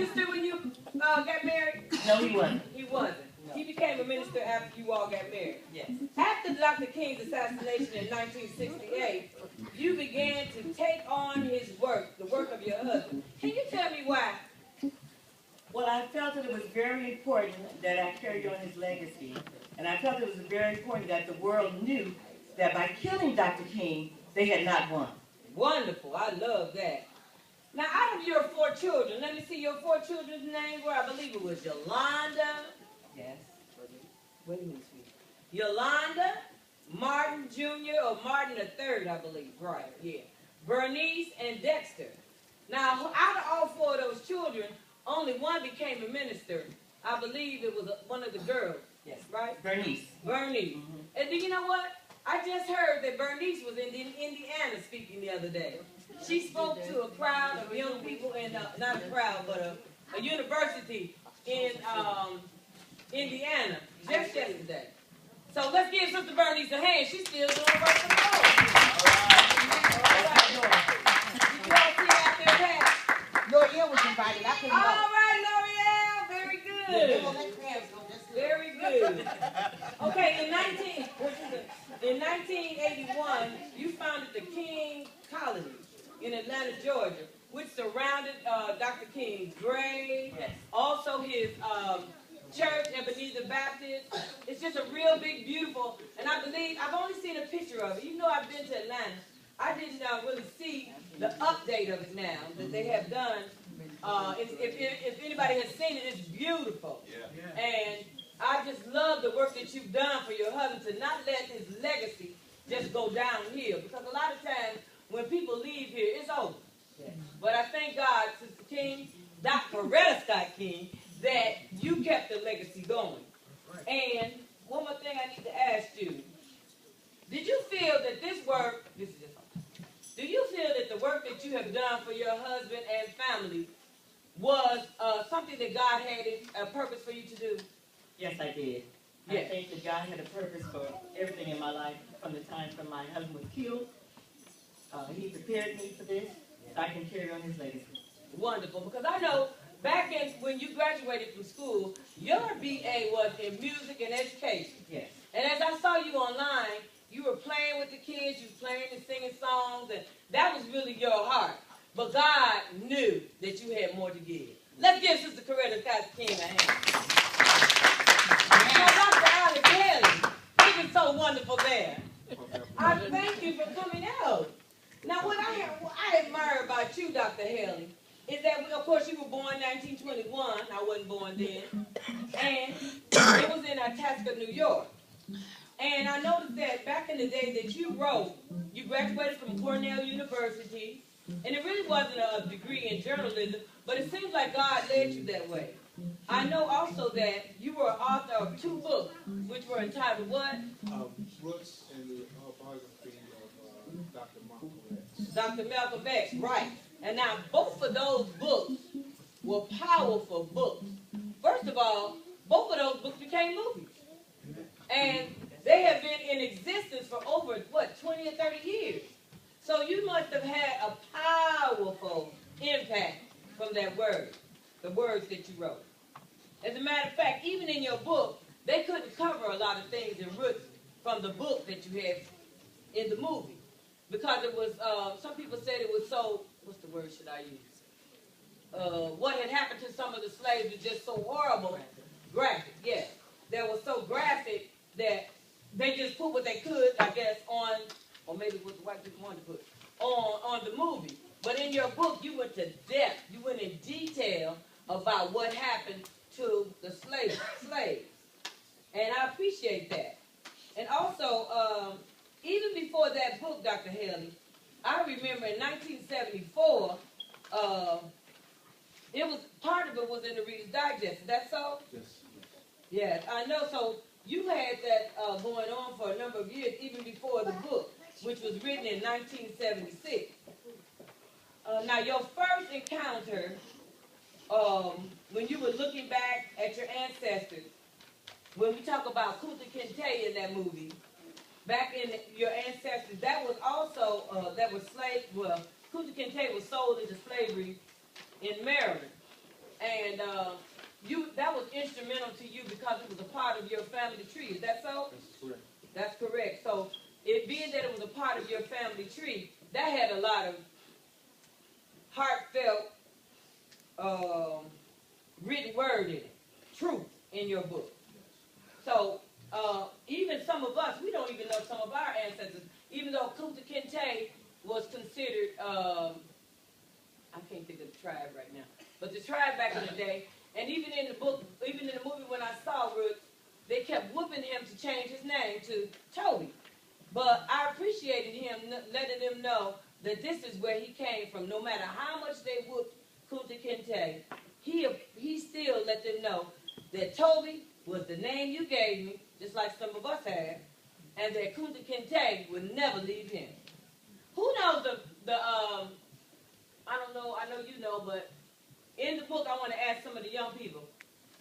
minister when you got married? No, he wasn't. He wasn't. No. He became a minister after you all got married. Yes. After Dr. King's assassination in 1968, you began to take on his work, the work of your husband. Can you tell me why? Well, I felt that it was very important that I carry on his legacy. And I felt it was very important that the world knew that by killing Dr. King, they had not won. Wonderful. I love that. Now, out of your 4 children, let me see your 4 children's names. Where I believe it was Yolanda. Yes. Wait a minute, sweetie. Yolanda, Martin Jr. or Martin III, I believe. Right, yeah. Bernice and Dexter. Now, out of all 4 of those children, only one became a minister. I believe it was one of the girls. Yes. Right? Bernice. Bernice. Mm-hmm. And do you know what? I just heard that Bernice was in Indiana speaking the other day. She spoke to a crowd of young people in, not a crowd, but a university in Indiana just yesterday. So let's give Sister Bernice a hand. She's still doing work for the Lord. All right. Did you all see out there, Pat? L'Oreal was invited. I couldn't go. All right, L'Oreal. Very good. Very good. Okay, in 1981, you founded the King Colony in Atlanta, Georgia, which surrounded Dr. King's grave, Yes. also his church, Ebenezer Baptist. It's just a real big, beautiful, and I believe, I've only seen a picture of it. Even though I've been to Atlanta, I didn't really see the update of it now that they have done. If anybody has seen it, it's beautiful. Yeah. And I just love the work that you've done for your husband to not let his legacy just go downhill. Because a lot of times when people leave here, it's over. Yeah. But I thank God, Sister King, Dr. Coretta Scott King, that you kept the legacy going. Right. And one more thing I need to ask you. Did you feel that this work, do you feel that the work that you have done for your husband and family was something that God had a purpose for you to do? Yes, I did. Yes. I think that God had a purpose for everything in my life from the time when my husband was killed. He prepared me for this so I can carry on his legacy. Wonderful, because I know back when you graduated from school, your BA was in music and education. Yes. And as I saw you online, you were playing with the kids, you were playing and singing songs, and that was really your heart. But God knew that you had more to give. Let's give Sister Coretta Scott King a hand. Now, Dr. Alex Haley, he was so wonderful there. I thank you for coming out. Now, what I admire about you, Dr. Haley, is that, of course, you were born in 1921. I wasn't born then. And it was in Itasca, New York. And I noticed that back in the day that you wrote, you graduated from Cornell University, and it really wasn't a degree in journalism, but it seems like God led you that way. I know also that you were author of 2 books, which were entitled what? Brooks and the biography of Dr. Malcolm X. Dr. Malcolm X, right. And now both of those books were powerful books. First of all, both of those books became movies. And they have been in existence for over, 20 or 30 years. So you must have had a powerful impact from that word, the words that you wrote. As a matter of fact, even in your book, they couldn't cover a lot of things in roots from the book that you had in the movie. Because it was, some people said it was so, what's the word should I use? What had happened to some of the slaves was just so horrible. Graphic, yes. That was so graphic that they just put what they could, I guess, on, or maybe what the white people wanted to put, on the movie. But in your book, you went to depth. You went in detail about what happened to the slaves. And I appreciate that. And also, even before that book, Dr. Haley, I remember in 1974, it was, part of it was in the Reader's Digest. Is that so? Yes. Yes, I know. So you had that going on for a number of years, even before the book, which was written in 1976. Now, your first encounter, when you were looking back at your ancestors, when we talk about Kunta Kinte in that movie, back in your ancestors, that was also, that was slave, well, Kunta Kinte was sold into slavery in Maryland. And that was instrumental to you because it was a part of your family tree. Is that so? That's correct. That's correct. So it being that it was a part of your family tree, that had a lot of heartfelt written word in it, truth in your book. So even some of us, we don't even know some of our ancestors, even though Kunta Kinte was considered, I can't think of the tribe right now, but the tribe back in the day, and even in the book, even in the movie when I saw Roots, they kept whooping him to change his name to Toby. But I appreciated him letting them know that this is where he came from. No matter how much they whooped Kunta Kinte, he still let them know that Toby was the name you gave me, just like some of us have, and that Kunta Kinte would never leave him. Who knows I don't know, I know you know, but in the book I want to ask some of the young people.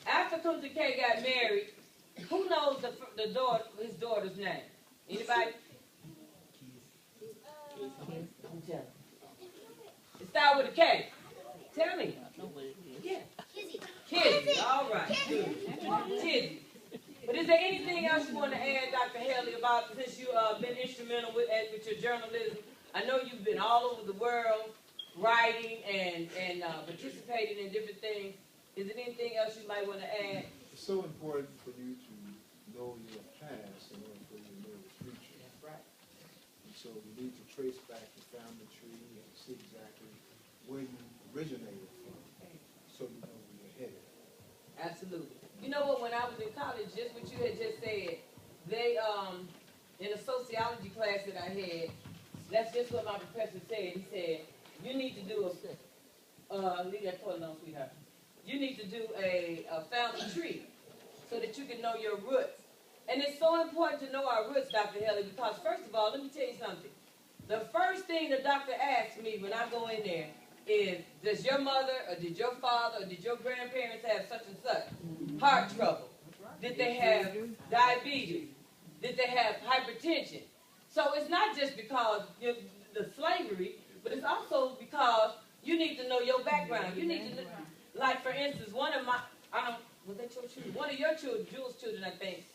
After Kunta K got married, who knows his daughter's name? Anybody? I'm telling. It starts with a K. Tell me. Yeah. Kizzy. All right. Good. Kizzy. But is there anything else you want to add, Dr. Haley, about since you've been instrumental with your journalism? I know you've been all over the world writing and participating in different things. Is there anything else you might want to add? It's so important for you to know your past in order for you to know the future. That's right. And so you need to trace back the family tree and see exactly where you originated from, so you know where you're headed. Absolutely. You know what? When I was in college, just what you had just said, they in a sociology class that I had, that's just what my professor said. He said, you need to do leave that toilet on, sweetheart. You need to do a family tree so that you can know your roots. And it's so important to know our roots, Dr. Haley, because first of all, let me tell you something. The first thing the doctor asks me when I go in there is, does your mother or did your father or did your grandparents have such and such heart trouble? Did they have diabetes? Did they have hypertension? So it's not just because the slavery, but it's also because you need to know your background. You need to know, like for instance, one of your children, Jewell's children, I think,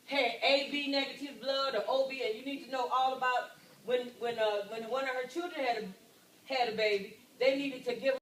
had AB negative blood or OB, and you need to know all about when one of her children had a baby, they needed to give